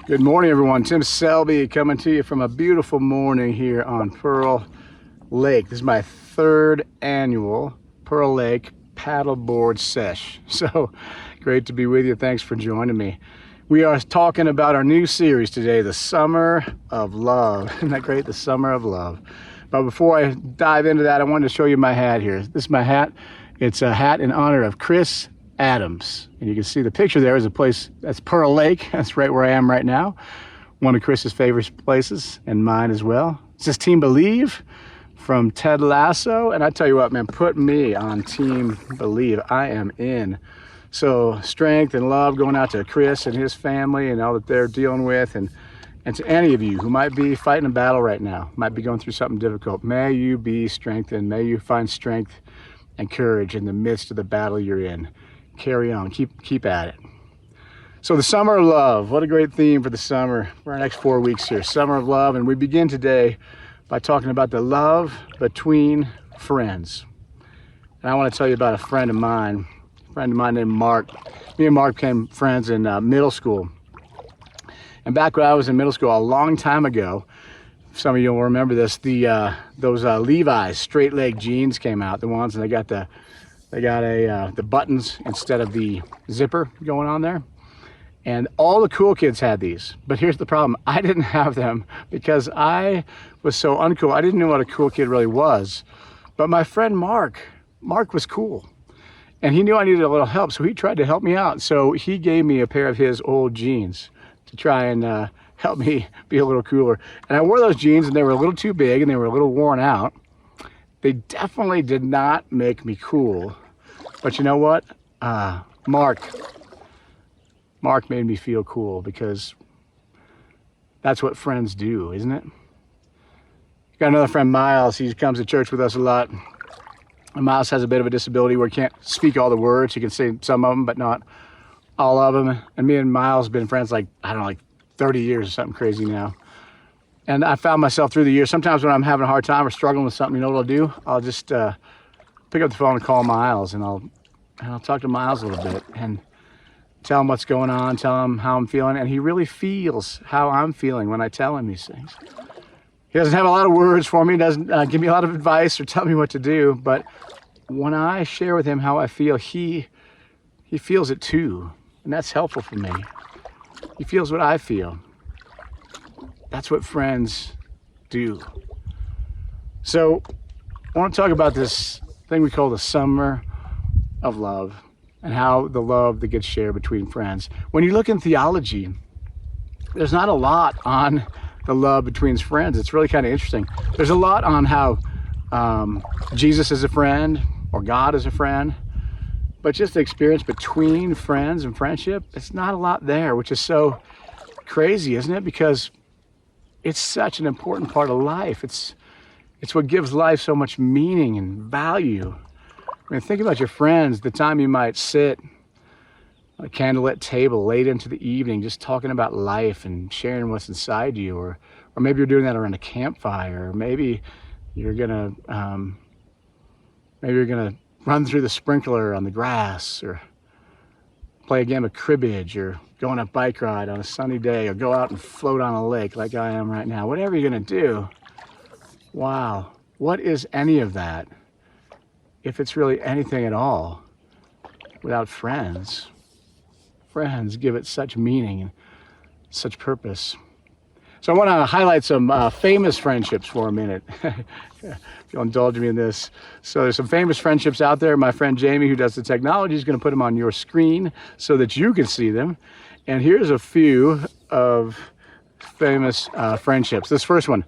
Good morning, everyone. Tim Selby coming to you from a beautiful morning here on Pearl Lake. This is my third annual Pearl Lake paddleboard sesh. So great to be with you. Thanks for joining me. We are talking about our new series today, The Summer of Love. Isn't that great? The Summer of Love. But before I dive into that, I wanted to show you my hat here. This is my hat. It's a hat in honor of Chris Adams. And you can see the picture there is a place, that's Pearl Lake. That's right where I am right now. One of Chris's favorite places and mine as well. It says Team Believe from Ted Lasso. And I tell you what, man, put me on Team Believe. I am in. So strength and love going out to Chris and his family and all that they're dealing with. And to any of you who might be fighting a battle right now, might be going through something difficult, may you be strengthened. May you find strength and courage in the midst of the battle you're in. Carry on, keep at it. So the Summer of Love, what a great theme for the summer, for our next 4 weeks here, Summer of Love. And we begin today by talking about the love between friends. And I want to tell you about a friend of mine named Mark. Me and Mark became friends in middle school. And back when I was in middle school, a long time ago, some of you will remember this, those Levi's straight leg jeans came out, the ones, and they got the buttons instead of the zipper going on there. And all the cool kids had these. But here's the problem. I didn't have them because I was so uncool. I didn't know what a cool kid really was. But my friend Mark was cool. And he knew I needed a little help, so he tried to help me out. So he gave me a pair of his old jeans to try and help me be a little cooler. And I wore those jeans and they were a little too big and they were a little worn out. They definitely did not make me cool. But you know what? Mark made me feel cool because that's what friends do, isn't it? Got another friend, Miles. He comes to church with us a lot. And Miles has a bit of a disability where he can't speak all the words. He can say some of them, but not all of them. And me and Miles have been friends like 30 years or something crazy now. And I found myself through the years, sometimes when I'm having a hard time or struggling with something, you know what I'll do? I'll just pick up the phone and call Miles, and I'll talk to Miles a little bit and tell him what's going on, tell him how I'm feeling, and he really feels how I'm feeling when I tell him these things. He doesn't have a lot of words for me, he doesn't give me a lot of advice or tell me what to do, but when I share with him how I feel, he feels it too, and that's helpful for me. He feels what I feel. That's what friends do. So I want to talk about this thing we call the Summer of Love and how the love that gets shared between friends. When you look in theology, there's not a lot on the love between friends. It's really kind of interesting. There's a lot on how Jesus is a friend or God is a friend, but just the experience between friends and friendship, it's not a lot there, which is so crazy, isn't it? Because it's such an important part of life. It's what gives life so much meaning and value. I mean, think about your friends, the time you might sit at a candlelit table late into the evening, just talking about life and sharing what's inside you, or maybe you're doing that around a campfire, or maybe you're gonna run through the sprinkler on the grass, or play a game of cribbage, or go on a bike ride on a sunny day, or go out and float on a lake like I am right now. Whatever you're gonna do, wow, what is any of that if it's really anything at all without friends? Friends give it such meaning and such purpose. So I want to highlight some famous friendships for a minute, if you'll indulge me in this. So there's some famous friendships out there. My friend Jamie, who does the technology, is going to put them on your screen so that you can see them. And here's a few of famous friendships. This first one,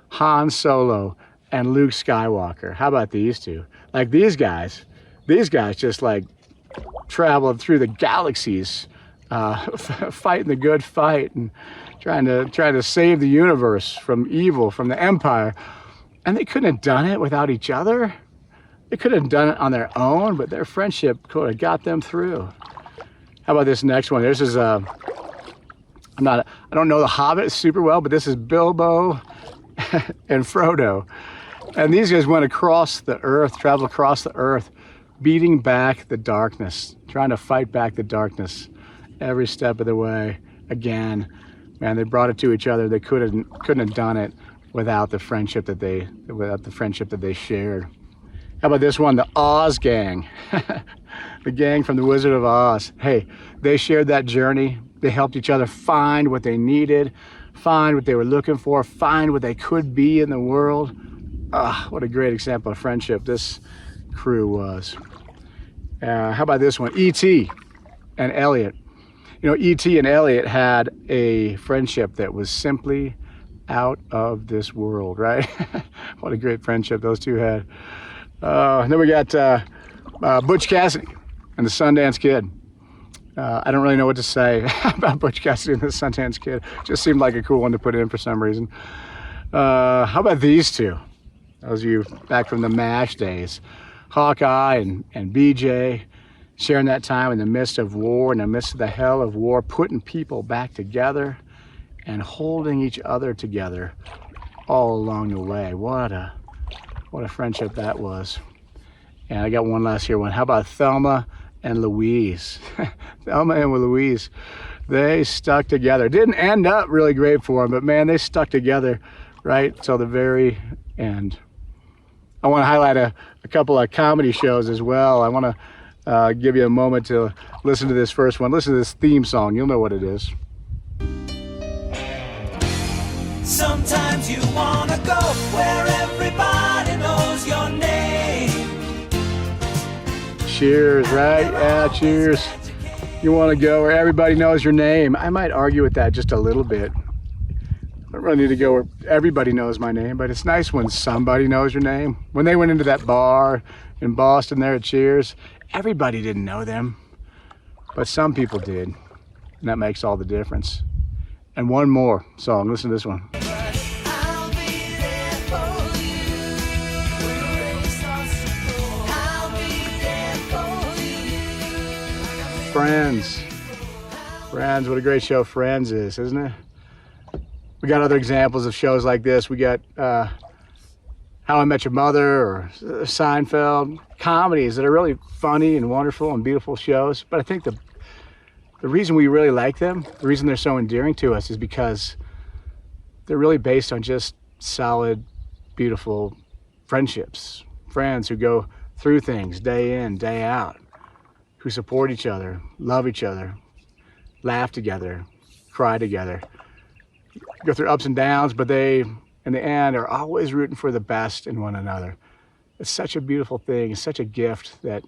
Han Solo and Luke Skywalker. How about these two? Like these guys just like traveled through the galaxies, fighting the good fight and trying to save the universe from evil, from the Empire. And they couldn't have done it without each other. They could have done it on their own, but their friendship could have got them through. How about this next one? This is I don't know The Hobbit super well, but this is Bilbo and Frodo. And these guys went across the earth, traveled across the earth, beating back the darkness, trying to fight back the darkness every step of the way. Again, Man, they brought it to each other. They couldn't have done it without the friendship that they shared. How about this one, the Oz gang? The gang from the Wizard of Oz. Hey, they shared that journey. They helped each other find what they needed, find what they were looking for, find what they could be in the world. Ah, what a great example of friendship this crew was. How about this one, E.T. and Elliot? You know, E.T. and Elliot had a friendship that was simply out of this world, right? What a great friendship those two had. And then we got Butch Cassidy and the Sundance Kid. I don't really know what to say about Butch Cassidy and the Sundance Kid. Just seemed like a cool one to put in for some reason. How about these two? Those of you back from the MASH days. Hawkeye and BJ, sharing that time in the midst of war, in the midst of the hell of war, putting people back together and holding each other together all along the way. What a friendship that was. And I got one last here one. How about Thelma and Louise? Thelma and Louise, they stuck together. Didn't end up really great for them, but man, they stuck together right till the very end. I want to highlight a couple of comedy shows as well. I want to give you a moment to listen to this first one. Listen to this theme song. You'll know what it is. Sometimes you want to go where everybody knows your name. Cheers, right? Yeah, cheers. You want to go where everybody knows your name. I might argue with that just a little bit. I don't really need to go where everybody knows my name, but it's nice when somebody knows your name. When they went into that bar in Boston there at Cheers, everybody didn't know them, but some people did, and that makes all the difference. And one more song, listen to this one. Friends. Friends, what a great show Friends is, isn't it? We got other examples of shows like this. We got How I Met Your Mother or Seinfeld, comedies that are really funny and wonderful and beautiful shows. But I think the reason we really like them, the reason they're so endearing to us is because they're really based on just solid, beautiful friendships. Friends who go through things day in, day out, who support each other, love each other, laugh together, cry together, go through ups and downs, but they, in the end, are always rooting for the best in one another. It's such a beautiful thing. It's such a gift that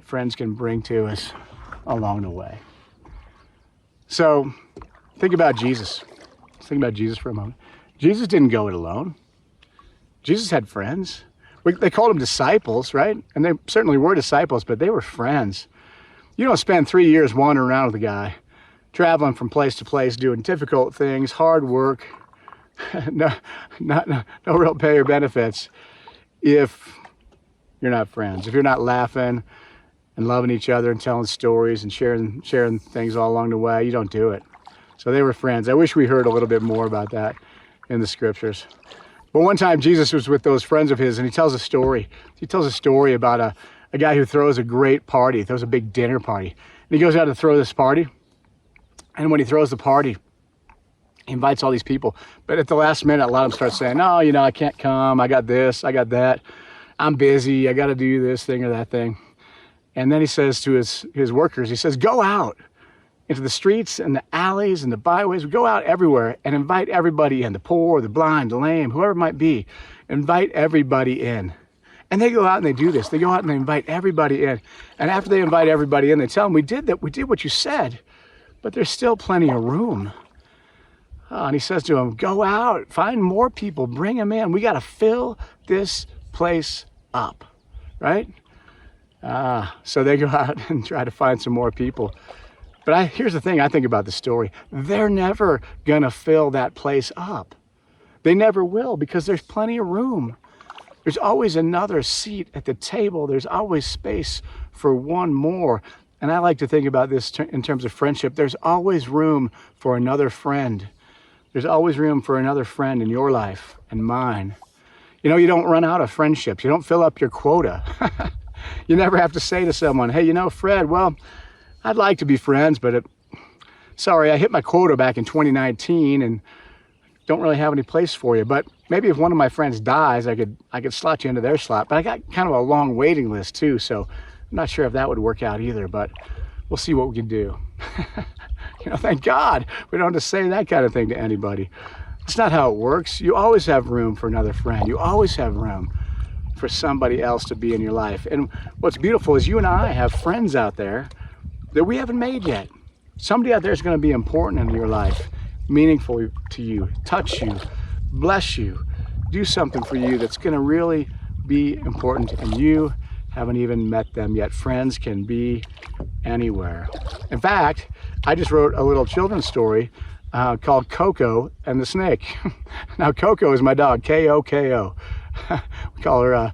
friends can bring to us along the way. So think about Jesus. Think about Jesus for a moment. Jesus didn't go it alone. Jesus had friends. They called them disciples, right? And they certainly were disciples, but they were friends. You don't spend 3 years wandering around with a guy, traveling from place to place, doing difficult things, hard work, no real pay or benefits, if you're not friends, if you're not laughing and loving each other and telling stories and sharing things all along the way. You don't do it. So they were friends. I wish we heard a little bit more about that in the scriptures. But one time Jesus was with those friends of his, and he tells a story. He tells a story about a guy who throws a great party, throws a big dinner party. And he goes out to throw this party. And when he throws the party, he invites all these people. But at the last minute, a lot of them start saying, "No, you know, I can't come. I got this, I got that. I'm busy. I got to do this thing or that thing." And then he says to his workers, he says, "Go out into the streets and the alleys and the byways. Go out everywhere and invite everybody in, the poor, the blind, the lame, whoever it might be. Invite everybody in." And they go out and they do this. They go out and they invite everybody in. And after they invite everybody in, they tell them, we did what you said, but there's still plenty of room. And he says to them, go out, find more people, bring them in. We got to fill this place up, right? So they go out and try to find some more people. But here's the thing I think about the story. They're never going to fill that place up. They never will, because there's plenty of room. There's always another seat at the table. There's always space for one more. And I like to think about this in terms of friendship. There's always room for another friend. There's always room for another friend in your life and mine. You know, you don't run out of friendships. You don't fill up your quota. You never have to say to someone, "Hey, you know, Fred, well, I'd like to be friends, but sorry, I hit my quota back in 2019 and don't really have any place for you. But maybe if one of my friends dies, I could slot you into their slot. But I got kind of a long waiting list too, so I'm not sure if that would work out either, but we'll see what we can do. Thank God we don't have to say that kind of thing to anybody. It's not how it works. You always have room for another friend. You always have room for somebody else to be in your life. And what's beautiful is you and I have friends out there that we haven't made yet. Somebody out there is going to be important in your life, meaningful to you, touch you, bless you, do something for you that's going to really be important, and you haven't even met them yet. Friends can be anywhere. In fact, I just wrote a little children's story called Coco and the Snake. Now, Coco is my dog, K-O-K-O. We call her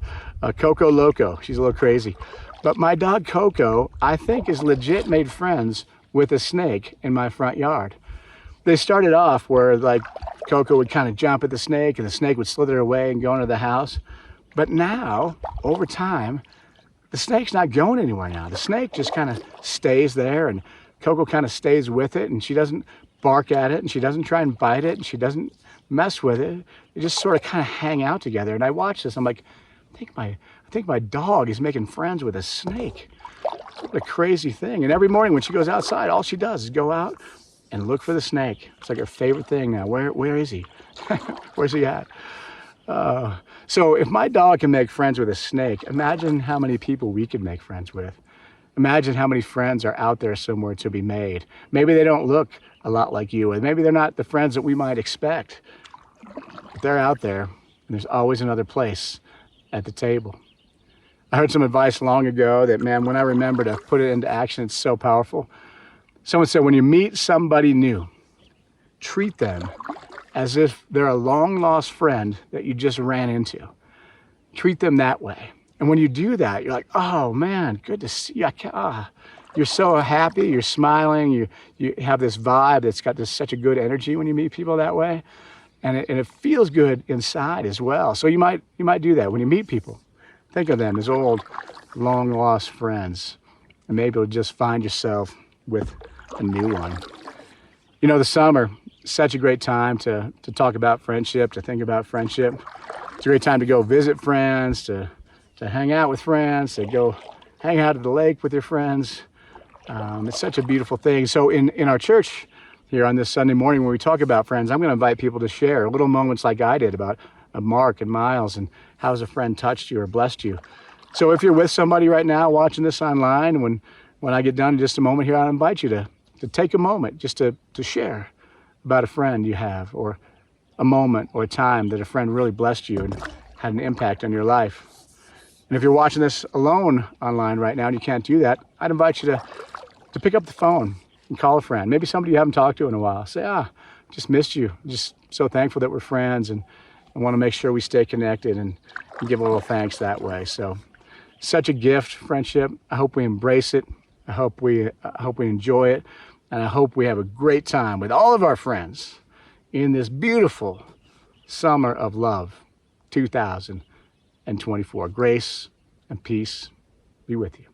Coco Loco. She's a little crazy. But my dog Coco, I think, is legit made friends with a snake in my front yard. They started off where like Coco would kind of jump at the snake and the snake would slither away and go into the house. But now, over time, the snake's not going anywhere now. The snake just kind of stays there, and Coco kind of stays with it, and she doesn't bark at it, and she doesn't try and bite it, and she doesn't mess with it. They just sort of kind of hang out together. And I watch this, I'm like, I think my dog is making friends with a snake. What a crazy thing. And every morning when she goes outside, all she does is go out and look for the snake. It's like her favorite thing now. Where is he? Where's he at? So if my dog can make friends with a snake, imagine how many people we could make friends with. Imagine how many friends are out there somewhere to be made. Maybe they don't look a lot like you, and maybe they're not the friends that we might expect. But they're out there, and there's always another place at the table. I heard some advice long ago that, man, when I remember to put it into action, it's so powerful. Someone said, when you meet somebody new, treat them as if they're a long-lost friend that you just ran into. Treat them that way. And when you do that, you're like, oh, man, good to see you. You're so happy, you're smiling, you have this vibe that's got such a good energy when you meet people that way. And it feels good inside as well. So you might do that when you meet people. Think of them as old, long-lost friends. And maybe you'll just find yourself with a new one. The summer, such a great time to talk about friendship, to think about friendship. It's a great time to go visit friends, to hang out with friends, to go hang out at the lake with your friends. It's such a beautiful thing. So in our church here on this Sunday morning, when we talk about friends, I'm going to invite people to share little moments like I did about Mark and Miles and how has a friend touched you or blessed you. So if you're with somebody right now watching this online, when I get done in just a moment here, I'll invite you to take a moment just to share about a friend you have, or a moment or a time that a friend really blessed you and had an impact on your life. And if you're watching this alone online right now and you can't do that, I'd invite you to pick up the phone and call a friend. Maybe somebody you haven't talked to in a while. Say, just missed you. Just so thankful that we're friends, and I want to make sure we stay connected and give a little thanks that way. So such a gift, friendship. I hope we embrace it. I hope we enjoy it. And I hope we have a great time with all of our friends in this beautiful summer of love, 2024. Grace and peace be with you.